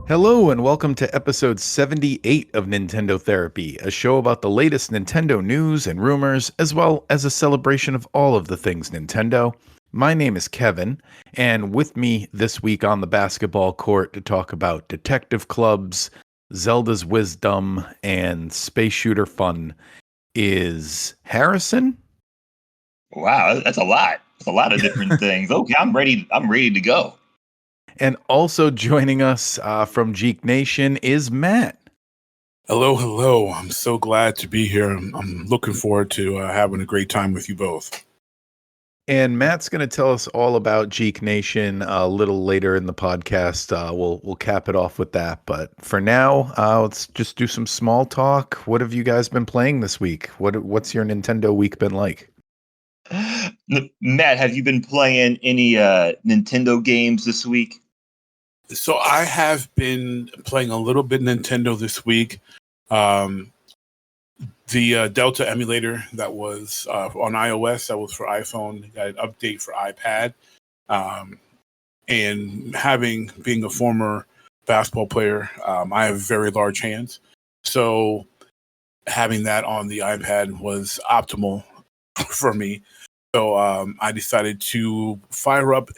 Hello and welcome to episode 78 of Nintendo Therapy, a show about the latest Nintendo news and rumors, as well as a celebration of all of the things Nintendo. My name is Kevin, and with me this week on the basketball court to talk about detective clubs, Zelda's wisdom, and space shooter fun is Harrison. Wow, that's a lot. That's a lot of different things. Okay, I'm ready. I'm ready to go. And also joining us from Geek Nation is Matt. Hello, hello. I'm so glad to be here. I'm looking forward to having a great time with you both. And Matt's going to tell us all about Geek Nation a little later in the podcast. We'll cap it off with that. But for now, let's just do some small talk. What have you guys been playing this week? What's your Nintendo week been like? Matt, have you been playing any Nintendo games this week? So I have been playing a little bit Nintendo this week. The Delta emulator that was on iOS, that was for iPhone, got an update for iPad. And being a former basketball player, I have very large hands. So having that on the iPad was optimal for me. So I decided to fire up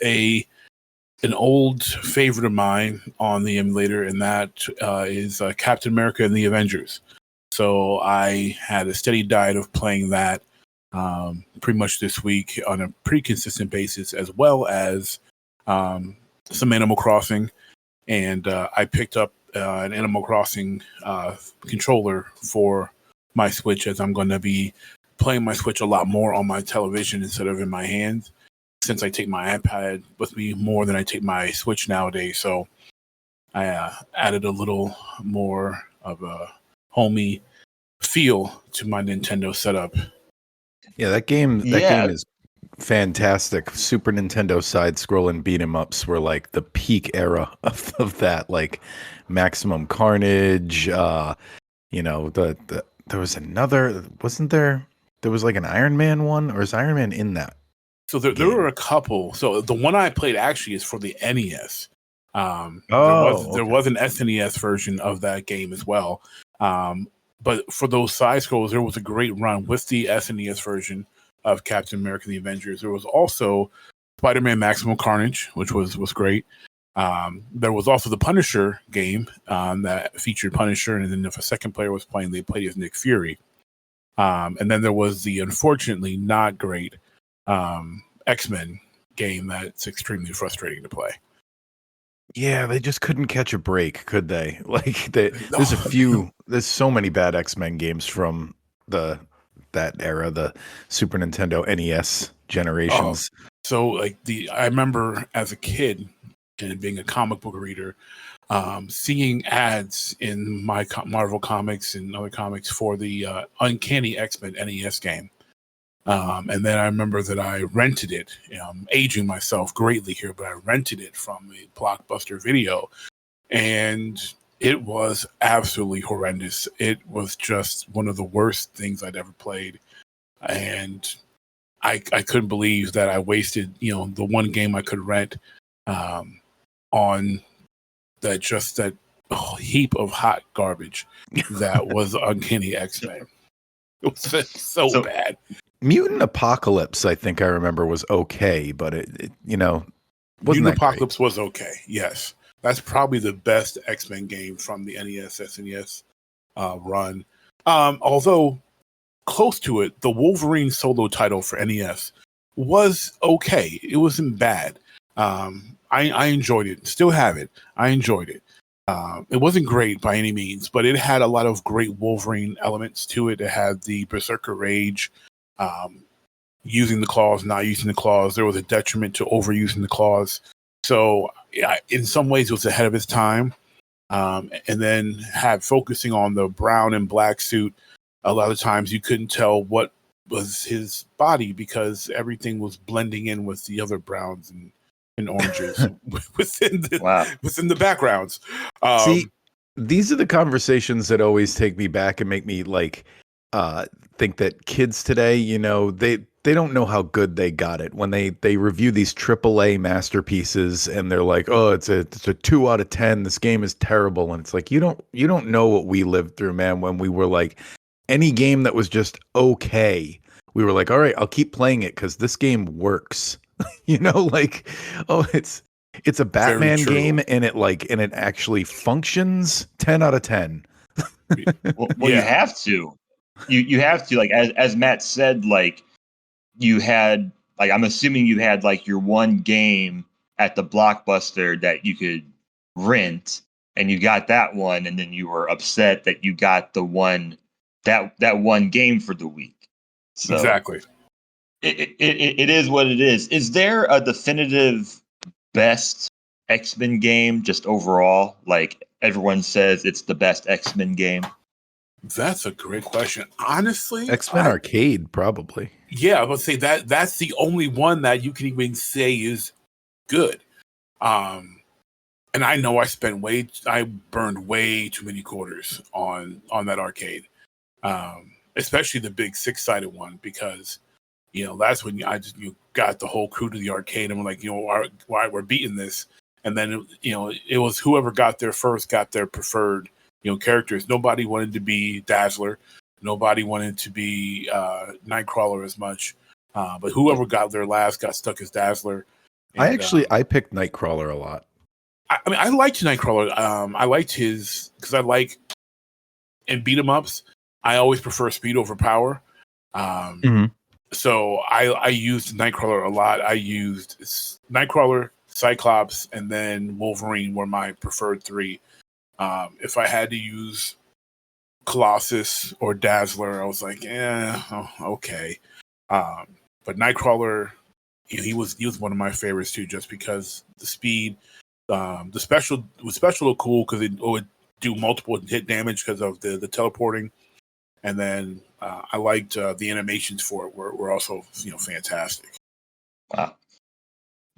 an old favorite of mine on the emulator, and that is Captain America and the Avengers. So I had a steady diet of playing that pretty much this week on a pretty consistent basis, as well as some Animal Crossing. And I picked up an Animal Crossing controller for my Switch, as I'm going to be playing my Switch a lot more on my television instead of in my hands, since I take my iPad with me more than I take my Switch nowadays. So I added a little more of a homey feel to my Nintendo setup. Yeah, that game is fantastic. Super Nintendo side-scrolling beat 'em ups were like the peak era of that, like Maximum Carnage. There was another, wasn't there? There was like an Iron Man one, or is Iron Man in that? So there were a couple. So the one I played actually is for the NES. There was an SNES version of that game as well. But for those side scrolls, there was a great run with the SNES version of Captain America and the Avengers. There was also Spider-Man Maximum Carnage, which was great. There was also the Punisher game that featured Punisher, and then if a second player was playing, they played as Nick Fury. And then there was the unfortunately not great X-Men game that's extremely frustrating to play. Yeah, they just couldn't catch a break, could they? Like, there's so many bad X-Men games from that era, the Super Nintendo NES generations. So I remember as a kid and being a comic book reader, seeing ads in my Marvel comics and other comics for the Uncanny X-Men NES game. And then I remember that I rented it. I'm aging myself greatly here, but I rented it from a Blockbuster Video, and it was absolutely horrendous. It was just one of the worst things I'd ever played, and I couldn't believe that I wasted the one game I could rent on that heap of hot garbage that was Uncanny X-Men. It was so bad. Mutant Apocalypse, I think I remember, was okay, but it wasn't Mutant that Apocalypse great. was okay. Yes, that's probably the best X-Men game from the NES SNES run. Although close to it, the Wolverine solo title for NES was okay. It wasn't bad. I enjoyed it. Still have it. I enjoyed it. It wasn't great by any means, but it had a lot of great Wolverine elements to it. It had the Berserker Rage, using the claws, not using the claws. There was a detriment to overusing the claws. So in some ways it was ahead of its time. And then focusing on the brown and black suit, a lot of times you couldn't tell what was his body because everything was blending in with the other browns and oranges within the backgrounds. See, these are the conversations that always take me back and make me think that kids today, they don't know how good they got it when they review these AAA masterpieces and they're like, oh, it's a 2 out of 10. This game is terrible, and it's like you don't know what we lived through, man. When we were like, any game that was just okay, we were like, all right, I'll keep playing it because this game works. Like, oh, it's a Very Batman true. game and it actually functions. 10 out of 10. Well, you Yeah. have to. You have to, like, as Matt said, like, you had, like, I'm assuming you had like your one game at the Blockbuster that you could rent, and you got that one, and then you were upset that you got the one that one game for the week. So Exactly. it is what it is. Is there a definitive best X-Men game just overall? Like, everyone says it's the best X-Men game. That's a great question. Honestly, X-Men Arcade, probably. yeah, I would say that's the only one that you can even say is good. And I know I burned way too many quarters on that arcade, especially the big 6-sided one, because that's when you got the whole crew to the arcade and we're like, why we're beating this, and then it was whoever got there first got their preferred characters. Nobody wanted to be Dazzler. Nobody wanted to be Nightcrawler as much. But whoever got there last got stuck as Dazzler. And, I picked Nightcrawler a lot. I mean, I liked Nightcrawler. I liked his, because I like, in beat 'em ups, I always prefer speed over power. So I used Nightcrawler a lot. I used Nightcrawler, Cyclops, and then Wolverine were my preferred three. If I had to use Colossus or Dazzler, I was like, okay. But Nightcrawler, he was one of my favorites too, just because the speed, the special looked cool because it would do multiple hit damage because of the teleporting, and then I liked the animations for it were also fantastic. Wow.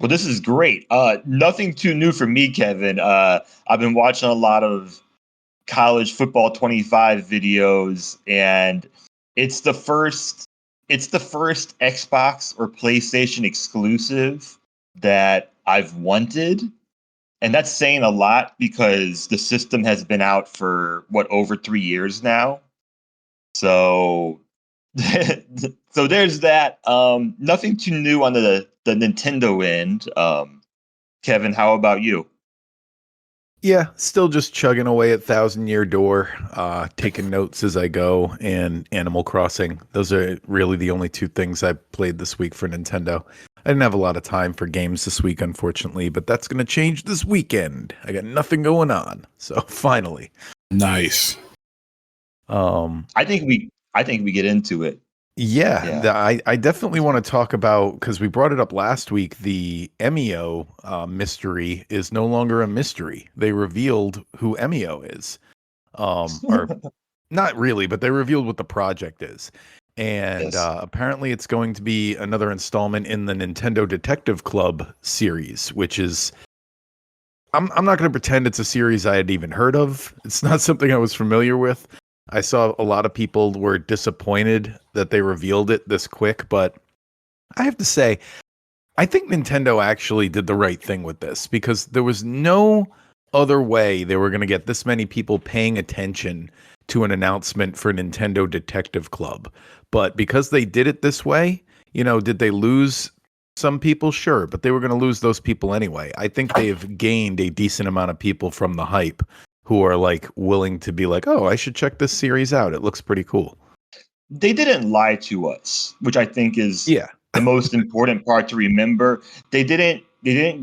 Well, this is great. Nothing too new for me, Kevin. I've been watching a lot of college football 25 videos, and it's the first Xbox or PlayStation exclusive that I've wanted. And that's saying a lot because the system has been out for over 3 years now. So so there's that. Nothing too new on the Nintendo end. Kevin, how about you? Yeah, still just chugging away at Thousand Year Door, taking notes as I go, and Animal Crossing. Those are really the only two things I played this week for Nintendo. I didn't have a lot of time for games this week, unfortunately, but that's going to change this weekend. I got nothing going on, so finally. Nice. I think we get into it. Yeah. I definitely want to talk about, because we brought it up last week, the Emio mystery is no longer a mystery. They revealed who Emio is. Or not really, but they revealed what the project is. And Yes. Apparently it's going to be another installment in the Nintendo Detective Club series, which is, I'm not going to pretend it's a series I had even heard of. It's not something I was familiar with. I saw a lot of people were disappointed that they revealed it this quick, but I have to say, I think Nintendo actually did the right thing with this, because there was no other way they were going to get this many people paying attention to an announcement for Nintendo Detective Club. But because they did it this way, did they lose some people? Sure, but they were going to lose those people anyway. I think they've gained a decent amount of people from the hype who are like willing to be like, oh, I should check this series out. It looks pretty cool. They didn't lie to us, which I think is Yeah. the most important part to remember. They didn't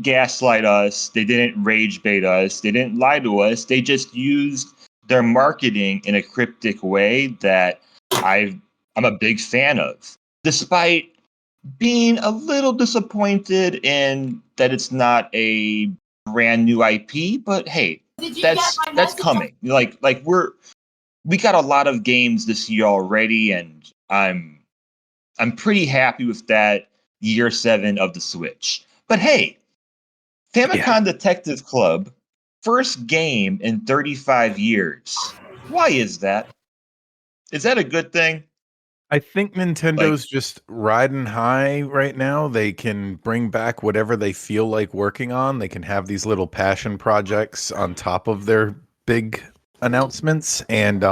gaslight us. They didn't rage bait us. They didn't lie to us. They just used their marketing in a cryptic way that I'm a big fan of, despite being a little disappointed in that it's not a brand new IP. But hey, that's coming. Like we got a lot of games this year already, and I'm pretty happy with that year 7 of the Switch. But hey, Famicom Detective Club, first game in 35 years. Why is that? Is that a good thing? I think Like, Nintendo's just riding high right now. They can bring back whatever they feel like working on. They can have these little passion projects on top of their big announcements. And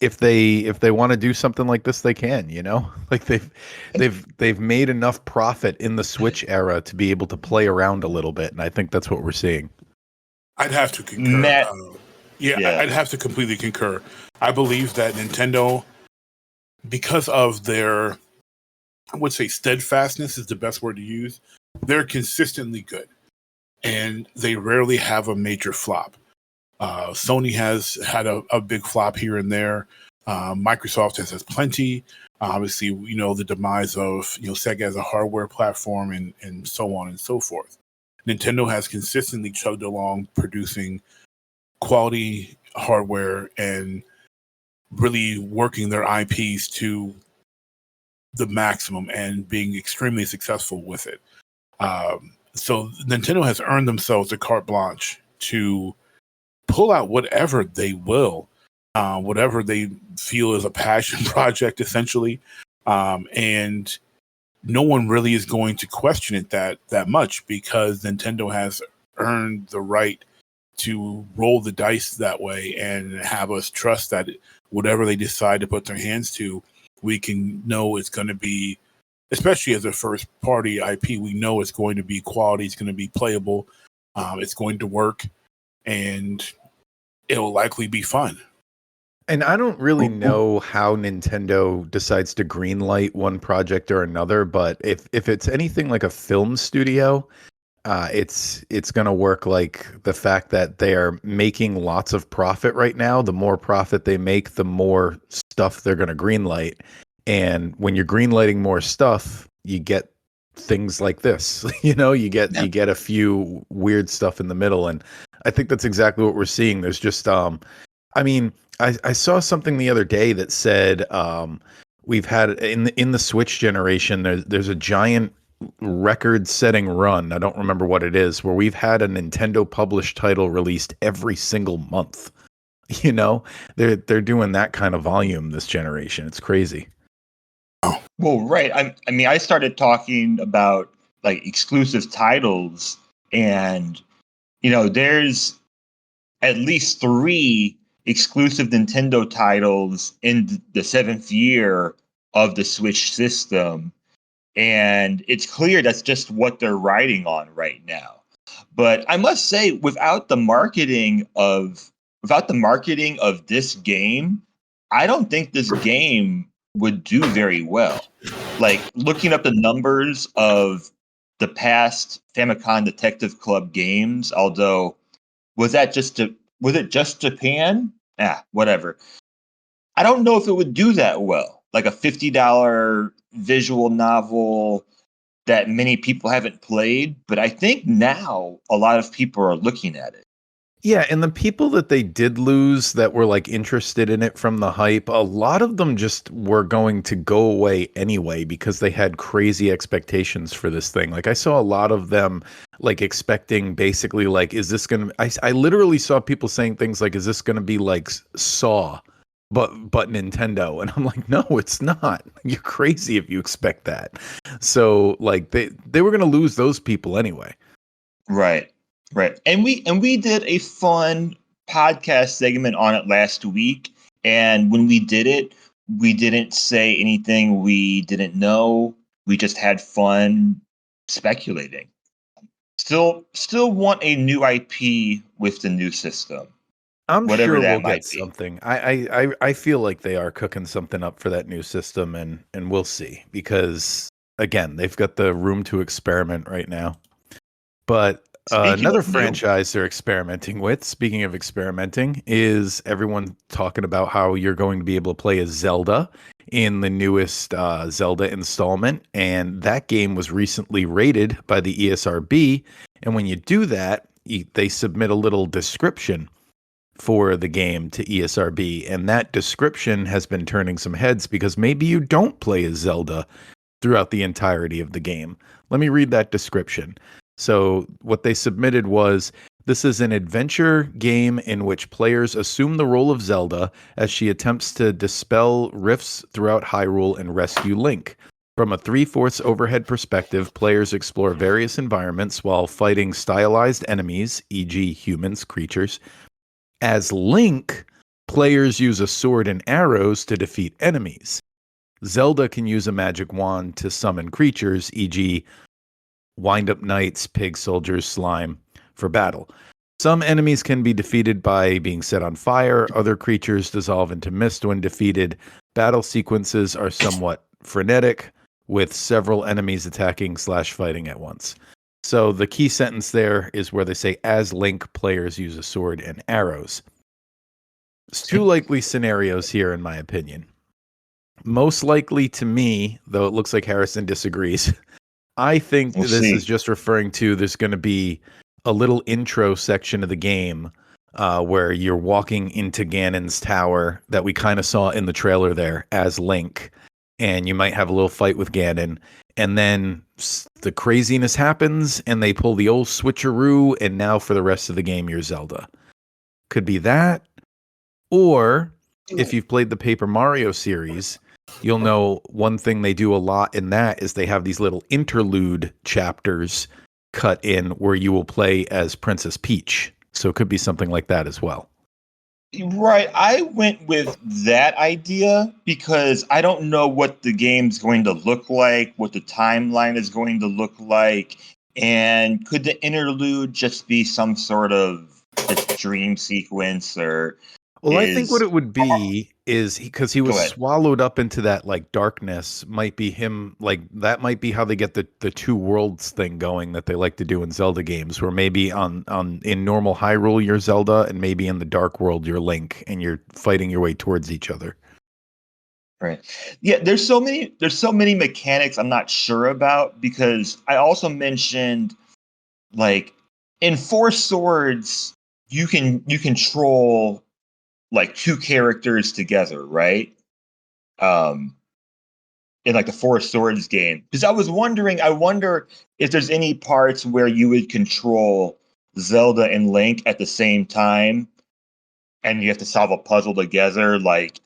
if they want to do something like this, they can, you know? Like they've made enough profit in the Switch era to be able to play around a little bit, and I think that's what we're seeing. I'd have to concur. Matt, yeah. I'd have to completely concur. I believe that Nintendo, because of their, I would say steadfastness is the best word to use, they're consistently good. And they rarely have a major flop. Sony has had a big flop here and there. Microsoft has plenty. Obviously, the demise of Sega as a hardware platform and so on and so forth. Nintendo has consistently chugged along, producing quality hardware and really working their IPs to the maximum and being extremely successful with it. So Nintendo has earned themselves a carte blanche to pull out whatever they will, whatever they feel is a passion project, essentially. And no one really is going to question it that much because Nintendo has earned the right to roll the dice that way and have us trust that whatever they decide to put their hands to, we can know it's going to be, especially as a first party IP, we know it's going to be quality, it's going to be playable, it's going to work, and it'll likely be fun. And I don't really know how Nintendo decides to greenlight one project or another, but if it's anything like a film studio, it's going to work like the fact that they are making lots of profit right now. The more profit they make, the more stuff they're going to greenlight. And when you're greenlighting more stuff, you get things like this. You get a few weird stuff in the middle, and I think that's exactly what we're seeing. There's just I saw something the other day that said we've had in the Switch generation there's a giant record-setting run. I don't remember what it is, where we've had a Nintendo published title released every single month. They're doing that kind of volume this generation. It's crazy. Well, right. I started talking about like exclusive titles, and there's at least 3 exclusive Nintendo titles in the 7th year of the Switch system. And it's clear that's just what they're riding on right now. But I must say, without the marketing of this game, I don't think this game would do very well. Like, looking up the numbers of the past Famicom Detective Club games, although was it just Japan? Whatever. I don't know if it would do that well. Like a $50 visual novel that many people haven't played, but I think now a lot of people are looking at it. Yeah, and the people that they did lose that were like interested in it from the hype, a lot of them just were going to go away anyway because they had crazy expectations for this thing. Like I saw a lot of them like expecting basically like, is this going to, I literally saw people saying things like, is this going to be like Saw, but Nintendo? And I'm like, no, it's not. You're crazy if you expect that. So like they were going to lose those people anyway. Right. Right. And we did a fun podcast segment on it last week. And when we did it, we didn't say anything we didn't know. We just had fun speculating. Still want a new IP with the new system. I'm Whatever sure that we'll might get be. something. I feel like they are cooking something up for that new system, and we'll see, because again, they've got the room to experiment right now. But Speaking another of new, franchise they're experimenting with, speaking of experimenting, is everyone talking about how you're going to be able to play as Zelda in the newest Zelda installment. And that game was recently rated by the ESRB. And when you do that, they submit a little description for the game to ESRB. And that description has been turning some heads because maybe you don't play as Zelda throughout the entirety of the game. Let me read that description. So what they submitted was, This is an adventure game in which players assume the role of Zelda as she attempts to dispel rifts throughout Hyrule and rescue Link. From a 3/4 overhead perspective, players explore various environments while fighting stylized enemies, e.g., humans, creatures. As Link, players use a sword and arrows to defeat enemies. Zelda can use a magic wand to summon creatures, e.g., wind-up knights, pig soldiers, slime, for battle. Some enemies can be defeated by being set on fire. Other creatures dissolve into mist when defeated. Battle sequences are somewhat frenetic, with several enemies attacking/fighting at once. So the key sentence there is where they say, as Link, players use a sword and arrows. There's two likely scenarios here, in my opinion. Most likely to me, though it looks like Harrison disagrees, I think We'll this see. is just referring to there's going to be a little intro section of the game where you're walking into Ganon's tower that we kind of saw in the trailer there as Link, and you might have a little fight with Ganon, and then the craziness happens and they pull the old switcheroo, and now for the rest of the game you're Zelda. Could be that, or if you've played the Paper Mario series, you'll know one thing they do a lot in that is they have these little interlude chapters cut in where you will play as Princess Peach. So it could be something like that as well. Right. I went with that idea because I don't know what the game's going to look like, what the timeline is going to look like, and could the interlude just be some sort of just dream sequence or Well, I think what is it would be is because he was Go ahead. swallowed up into that like darkness, might be him, like that might be how they get the two worlds thing going that they like to do in Zelda games, where maybe on in normal Hyrule you're Zelda and maybe in the dark world you're Link and you're fighting your way towards each other. Right. Yeah, there's so many mechanics I'm not sure about because I also mentioned like in Four Swords you control like two characters together, right? Um in like the Four Swords game. Because I wonder if there's any parts where you would control Zelda and Link at the same time and you have to solve a puzzle together, like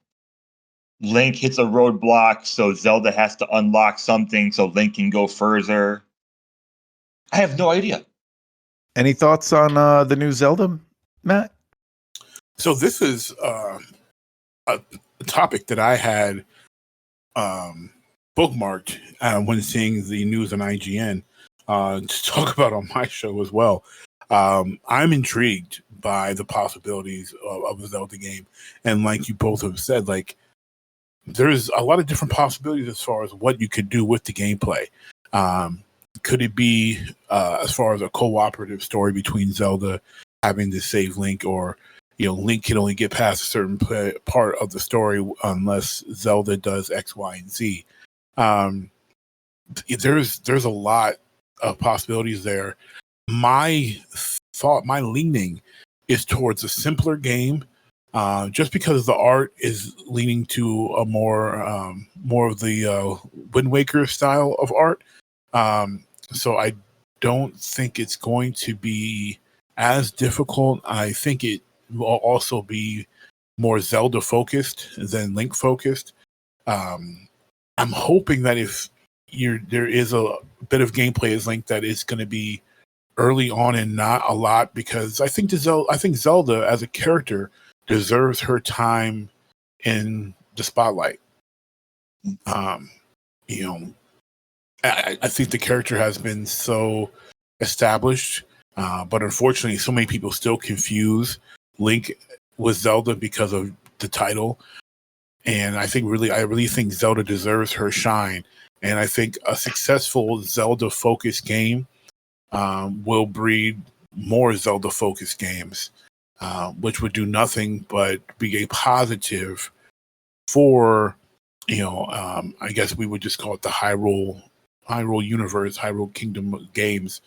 Link hits a roadblock, so Zelda has to unlock something so Link can go further. I have no idea. Any thoughts on the new Zelda, Matt? So this is a topic that I had bookmarked when seeing the news on IGN to talk about on my show as well. I'm intrigued by the possibilities of a Zelda game, and like you both have said, like there's a lot of different possibilities as far as what you could do with the gameplay. Could it be as far as a cooperative story between Zelda having to save Link, or Link can only get past a certain part of the story unless Zelda does X, Y, and Z. There's a lot of possibilities there. My leaning is towards a simpler game, just because the art is leaning to a more of the Wind Waker style of art. So I don't think it's going to be as difficult. I think it will also be more Zelda focused than Link focused. I'm hoping that if there is a bit of gameplay as Link, that is going to be early on and not a lot, because I think Zelda as a character deserves her time in the spotlight. I think the character has been so established, but unfortunately, so many people still confuse Link with Zelda because of the title. And I really think Zelda deserves her shine. And I think a successful Zelda-focused game will breed more Zelda-focused games, which would do nothing but be a positive for, I guess we would just call it the Hyrule universe, Hyrule Kingdom games,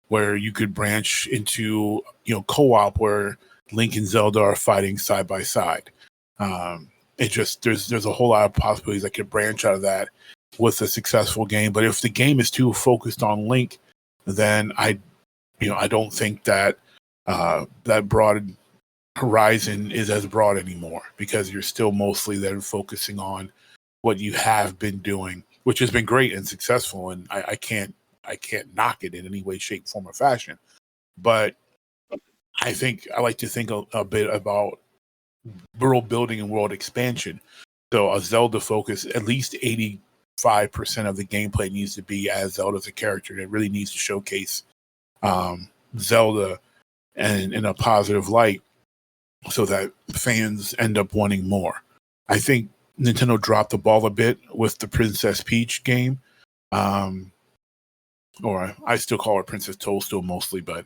where you could branch into, co-op where Link and Zelda are fighting side by side. There's a whole lot of possibilities that could branch out of that with a successful game. But if the game is too focused on Link, then I don't think that that broad horizon is as broad anymore because you're still mostly then focusing on what you have been doing, which has been great and successful, and I can't knock it in any way, shape, form, or fashion. But I like to think a bit about world building and world expansion. So a Zelda focus, at least 85% of the gameplay needs to be as Zelda's a character. It really needs to showcase Zelda and in a positive light so that fans end up wanting more. I think Nintendo dropped the ball a bit with the Princess Peach game. Or I still call her Princess Toadstool mostly, but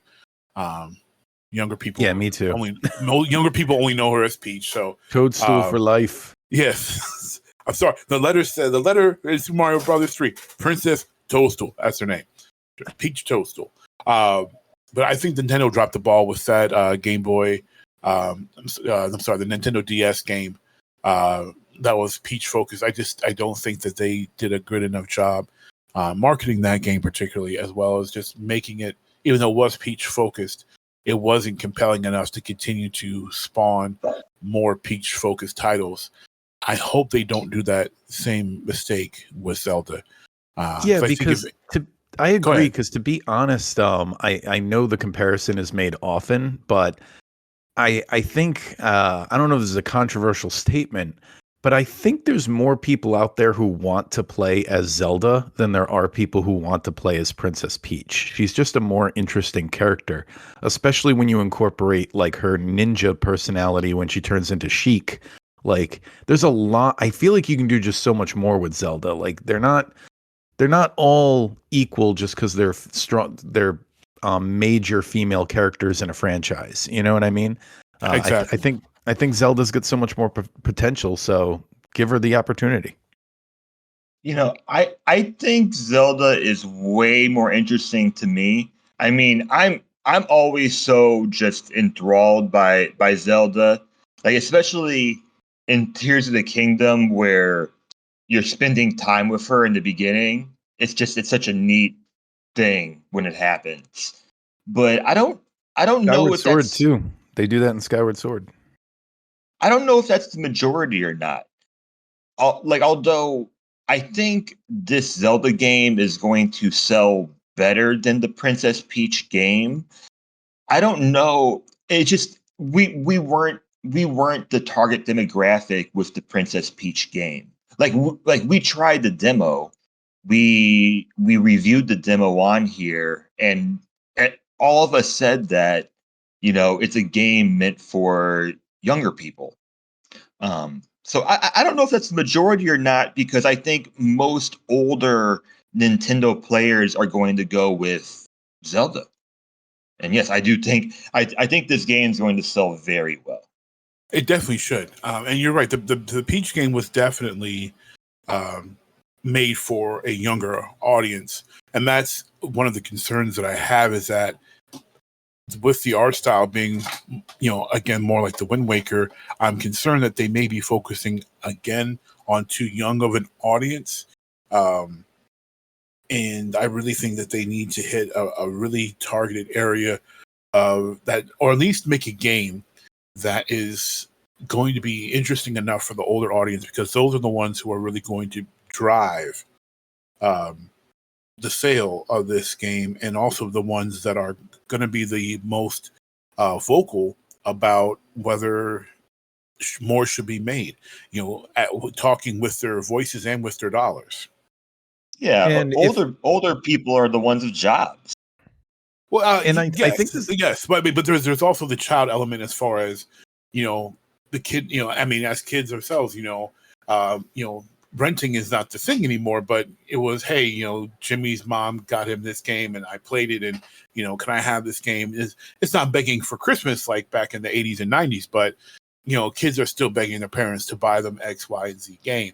younger people, me too. Younger people only know her as Peach. So Toadstool for life. Yes, I'm sorry. The letter is Super Mario Brothers 3. Princess Toadstool. That's her name. Peach Toadstool. But I think Nintendo dropped the ball with that Game Boy. I'm sorry, the Nintendo DS game that was Peach focused. I don't think that they did a good enough job marketing that game particularly, as well as just making it, even though it was Peach focused, it wasn't compelling enough to continue to spawn more Peach focused titles. I hope they don't do that same mistake with Zelda. Because I agree. Because to be honest, I know the comparison is made often, but I think I don't know if this is a controversial statement, but I think there's more people out there who want to play as Zelda than there are people who want to play as Princess Peach. She's just a more interesting character, especially when you incorporate like her ninja personality when she turns into Sheik. Like there's a lot. I feel like you can do just so much more with Zelda. Like they're not all equal just because they're strong. They're major female characters in a franchise. You know what I mean? Exactly. I think Zelda's got so much more potential. So give her the opportunity. You know, I think Zelda is way more interesting to me. I mean, I'm always so just enthralled by Zelda, like especially in Tears of the Kingdom where you're spending time with her in the beginning. It's such a neat thing when it happens. But I don't know Skyward if Sword that's too. They do that in Skyward Sword. I don't know if that's the majority or not. Although I think this Zelda game is going to sell better than the Princess Peach game. I don't know. It just we weren't the target demographic with the Princess Peach game. Like we tried the demo, we reviewed the demo on here, and all of us said that it's a game meant for younger people. So I don't know if that's the majority or not, because I think most older Nintendo players are going to go with Zelda. And yes, I do think I think this game is going to sell very well. It definitely should. And you're right. The Peach game was definitely made for a younger audience. And that's one of the concerns that I have, is that with the art style being, again, more like the Wind Waker, I'm concerned that they may be focusing again on too young of an audience. And I really think that they need to hit a really targeted area of that, or at least make a game that is going to be interesting enough for the older audience, because those are the ones who are really going to drive the sale of this game, and also the ones that are going to be the most vocal about whether more should be made, talking with their voices and with their dollars. Yeah, and older people are the ones with jobs. Well, and yes, I think yes, but there's also the child element, as far as the kid. I mean, as kids ourselves, renting is not the thing anymore. But it was, hey, Jimmy's mom got him this game, and I played it, and can I have this game? It's not begging for Christmas like back in the 80s and 90s, but kids are still begging their parents to buy them X, Y, and Z game.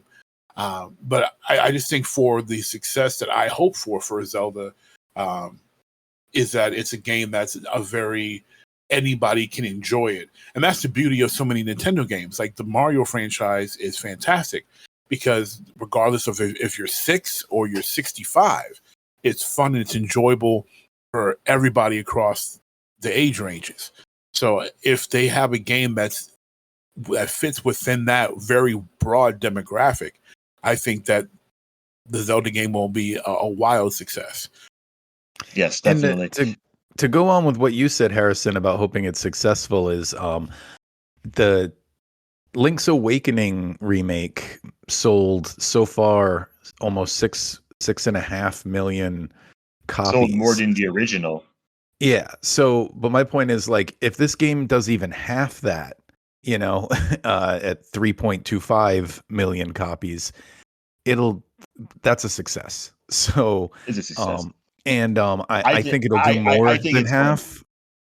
But I just think for the success that I hope for Zelda, is that it's a game that's anybody can enjoy it. And that's the beauty of so many Nintendo games. Like the Mario franchise is fantastic, because regardless of if you're 6 or you're 65, it's fun and it's enjoyable for everybody across the age ranges. So if they have a game that fits within that very broad demographic, I think that the Zelda game will be a wild success. Yes, And definitely. to go on with what you said, Harrison, about hoping it's successful is the Link's Awakening remake sold so far almost 6.5 million Sold more copies. than the original. Yeah. So, but my point is, like, if this game does even half that, at 3.25 million copies, that's a success. So, Is a success. I think it'll do more I think than it's going. half.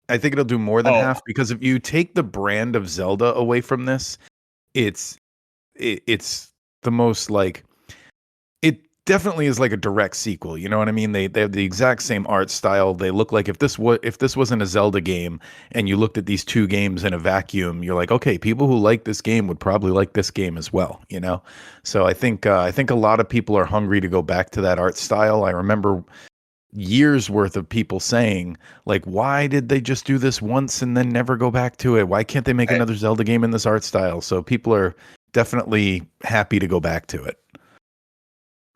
I think it'll do more than Oh, half, because if you take the brand of Zelda away from this, it's the most, like, it definitely is like a direct sequel. You know what I mean? They have the exact same art style. They look like, if this wasn't a Zelda game and you looked at these two games in a vacuum, you're like, okay, people who like this game would probably like this game as well. So I think a lot of people are hungry to go back to that art style. I remember years worth of people saying, like, why did they just do this once and then never go back to it? Why can't they make another Zelda game in this art style? So people are definitely happy to go back to it.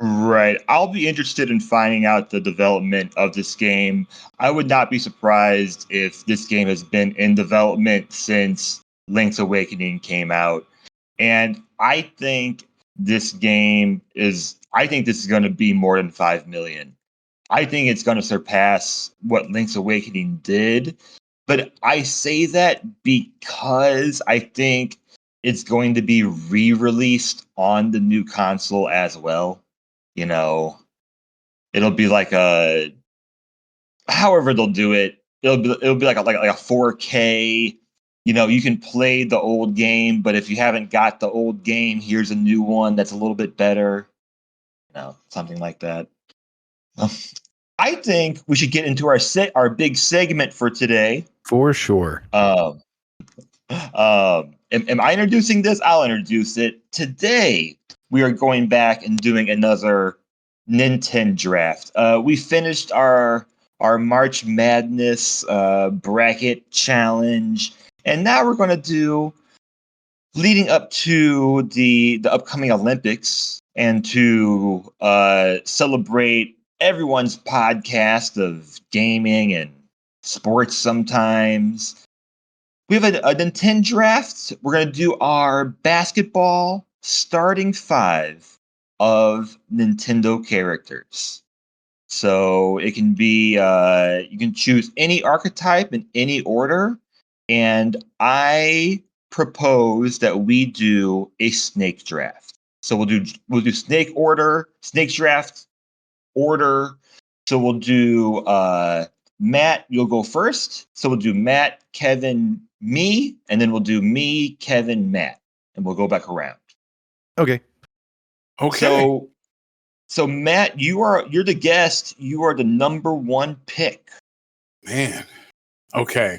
right. I'll be interested in finding out the development of this game. I would not be surprised if this game has been in development since Link's Awakening came out. And I think this is going to be more than 5 million. I think it's going to surpass what Link's Awakening did. But I say that because I think it's going to be re-released on the new console as well. It'll be like however they'll do it. It'll be like a 4K. You can play the old game, but if you haven't got the old game, here's a new one that's a little bit better. Something like that. I think we should get into our big segment for today. For sure. Am I introducing this? I'll introduce it. Today, we are going back and doing another Nintendo draft. We finished our March Madness bracket challenge, and now we're going to do, leading up to the upcoming Olympics, and to celebrate everyone's podcast of gaming and sports sometimes. We have a Nintendo draft. We're going to do our basketball starting five of Nintendo characters. So it can be, you can choose any archetype in any order. And I propose that we do a snake draft. So we'll do snake draft order. So we'll do Matt, you'll go first. So we'll do Matt, Kevin, me, and then we'll do me, Kevin, Matt, and we'll go back around. Okay. So Matt, you're the guest. You are the number one pick. Man. Okay.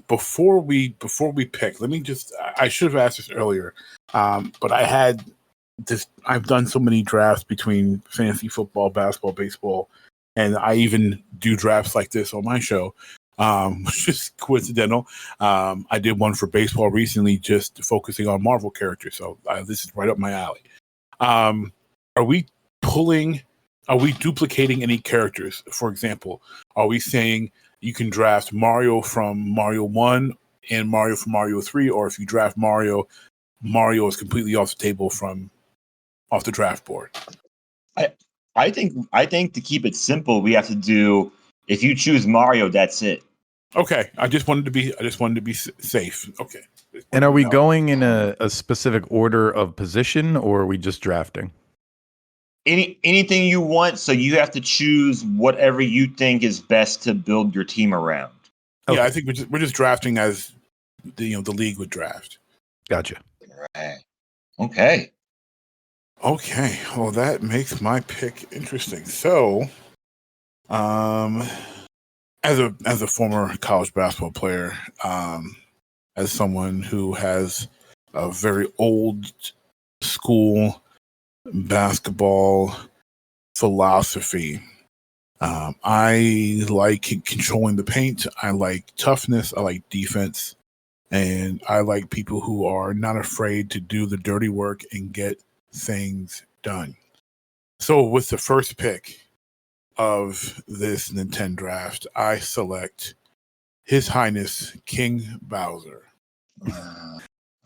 Before we pick, let me just, I should have asked this earlier. But I've done so many drafts between fantasy football, basketball, baseball, and I even do drafts like this on my show, which is coincidental. I did one for baseball recently, just focusing on Marvel characters. So this is right up my alley. Are we duplicating any characters? For example, are we saying you can draft Mario from Mario 1 and Mario from Mario 3, or if you draft Mario is completely off the table off the draft board? I think to keep it simple, we have to do, if you choose Mario, that's it. Okay, I just wanted to be safe. Okay. And are we going in a specific order of position, or are we just drafting? Anything you want, so you have to choose whatever you think is best to build your team around. Okay. Yeah, I think we're just drafting as the league would draft. Gotcha. Right. Okay. Well, that makes my pick interesting. So, as a former college basketball player, as someone who has a very old school basketball philosophy, I like controlling the paint. I like toughness. I like defense. And I like people who are not afraid to do the dirty work and get things done. So with the first pick of this Nintendo draft, I select His Highness King Bowser.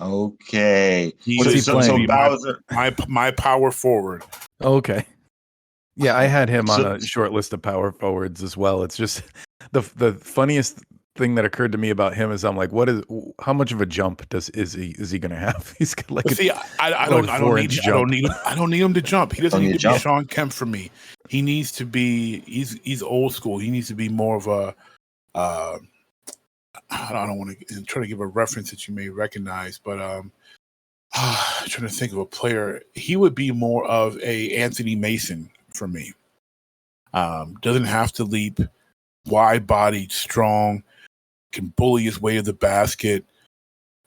Okay. What's he So playing? Bowser. My power forward. Okay. Yeah, I had him on So- a short list of power forwards as well. It's just the funniest thing that occurred to me about him is I'm like, how much of a jump is he going to have? He's got like See, I don't need him to jump. He doesn't need to be Sean Kemp for me. He needs to be he's old school. He needs to be more of a I don't want to try to give a reference that you may recognize, but I'm trying to think of a player. He would be more of a Anthony Mason for me. Doesn't have to leap, wide-bodied, strong, can bully his way to the basket,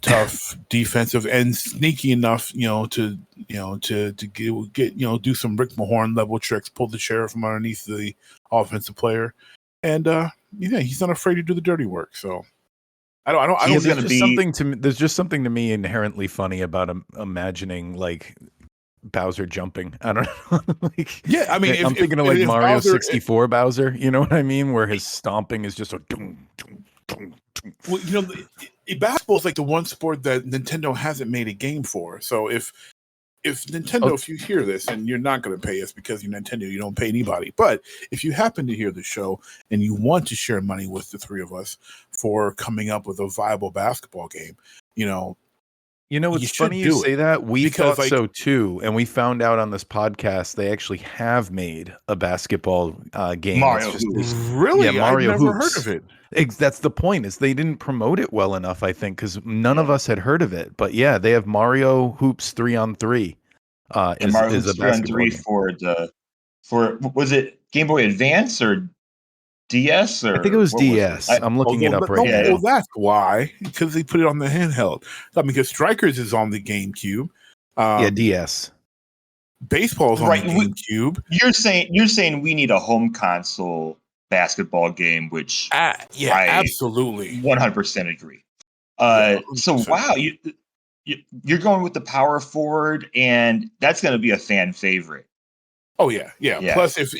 tough, defensive, and sneaky enough, to get do some Rick Mahorn level tricks, pull the chair from underneath the offensive player, and he's not afraid to do the dirty work. So. There's just something to me inherently funny about imagining like Bowser jumping. I don't know. I mean, I'm thinking of like Mario 64 Bowser. You know what I mean? Where his stomping is just a. Well, basketball is like the one sport that Nintendo hasn't made a game for. So if Nintendo, if you hear this, and you're not going to pay us because you're Nintendo, you don't pay anybody. But if you happen to hear the show and you want to share money with the three of us for coming up with a viable basketball game, it's funny you say that. We thought so too, and we found out on this podcast they actually have made a basketball game. Mario Hoops. Really? Yeah, Mario I've never Hoops. heard of it. That's the point. Is they didn't promote it well enough, I think, because none of us had heard of it. But yeah, they have Mario Hoops 3-on-3. Mario Hoops 3-on-3 for was it Game Boy Advance or DS? Or I think it was DS. I'm looking it up right now. Well, that's why, because they put it on the handheld. I mean, because Strikers is on the GameCube. DS. Baseball's on the GameCube. You're saying we need a home console basketball game, which I absolutely 100% agree. 100%. So wow, you're going with the power forward, and that's going to be a fan favorite. Oh yeah. Plus, if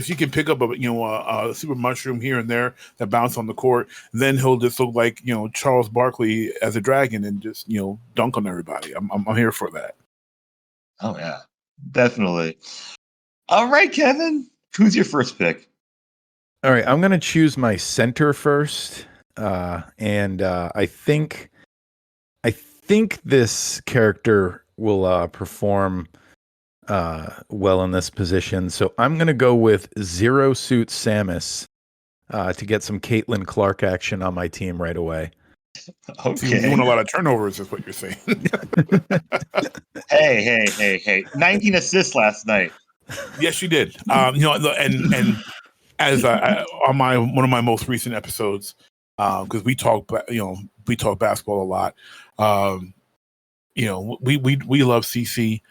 you can pick up a super mushroom here and there that bounce on the court, then he'll just look like Charles Barkley as a dragon and just dunk on everybody. I'm here for that. Oh yeah, definitely. All right, Kevin, who's your first pick? All right, I'm gonna choose my center first, and I think this character will perform well in this position. So I'm going to go with Zero Suit Samus to get some Caitlin Clark action on my team right away. Okay. You want a lot of turnovers is what you're saying. Hey. 19 assists last night. Yes, she did. And as on one of my most recent episodes, because we talk basketball a lot. We love CC.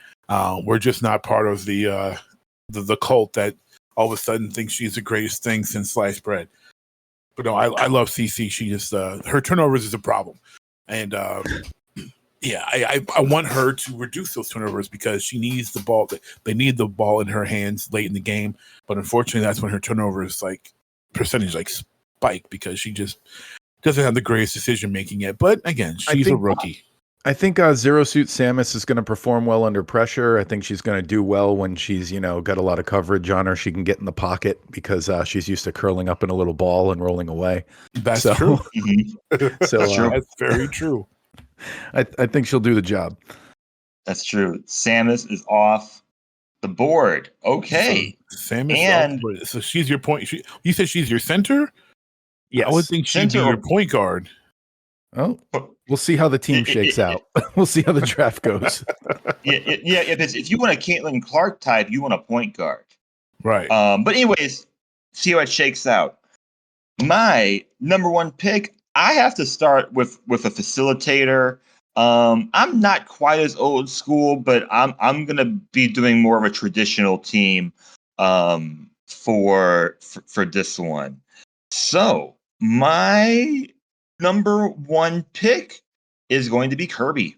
We're just not part of the cult that all of a sudden thinks she's the greatest thing since sliced bread. But no, I love CC. She just her turnovers is a problem, and I want her to reduce those turnovers because she needs the ball. They need the ball in her hands late in the game, but unfortunately, that's when her turnovers percentage spike because she just doesn't have the greatest decision making yet. But again, she's a rookie. I think Zero Suit Samus is going to perform well under pressure. I think she's going to do well when she's, got a lot of coverage on her. She can get in the pocket because she's used to curling up in a little ball and rolling away. That's true. That's very true. I think she'll do the job. That's true. Samus is off the board. Okay. So Samus so she's your point. You said she's your center? Yes. I would think she'd be your point guard. Oh, we'll see how the team shakes out. We'll see how the draft goes. If you want a Caitlin Clark type, you want a point guard. Right. But anyways, see how it shakes out. My number one pick, I have to start with a facilitator. I'm not quite as old school, but I'm gonna be doing more of a traditional team for this one. So my number one pick is going to be Kirby.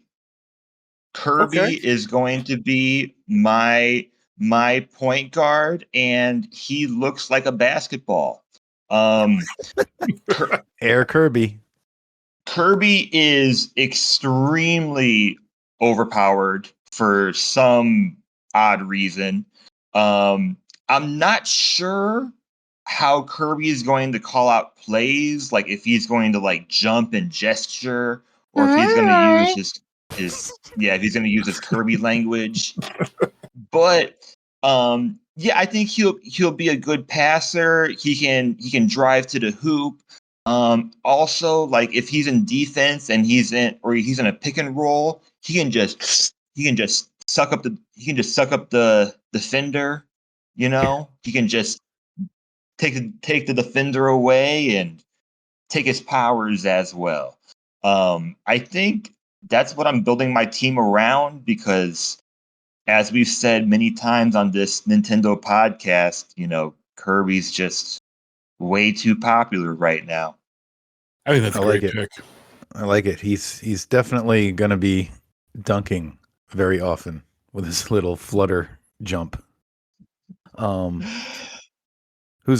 Okay. Kirby is going to be my point guard, and he looks like a basketball. Kir- Air Kirby. Kirby is extremely overpowered for some odd reason. I'm not sure how Kirby is going to call out plays, like if he's going to like jump and gesture, or if he's going to use if he's going to use his Kirby language. But yeah, I think he'll be a good passer. He can drive to the hoop. Also, like if he's in defense and he's in a pick and roll, he can just suck up the defender. He can just take the defender away and take his powers as well. I think that's what I'm building my team around because, as we've said many times on this Nintendo podcast, Kirby's just way too popular right now. I think that's a I like great it. pick. I like it. He's definitely going to be dunking very often with his little flutter jump. Who's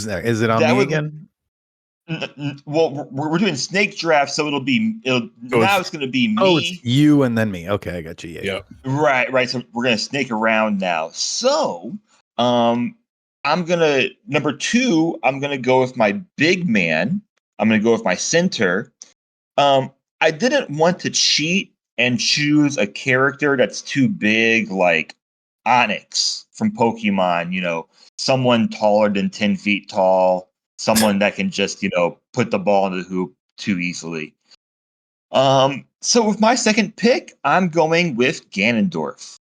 next? Is it on That me would again? well, we're doing snake draft, so So now it's going to be Oh, it's me. you and then me. Okay, I got you. Yeah. yeah. Right. So we're gonna snake around now. So, I'm gonna number two. I'm gonna go with my big man. I'm gonna go with my center. I didn't want to cheat and choose a character that's too big, like Onyx from Pokemon. Someone taller than 10 feet tall. Someone that can just put the ball in the hoop too easily. So with my second pick, I'm going with Ganondorf.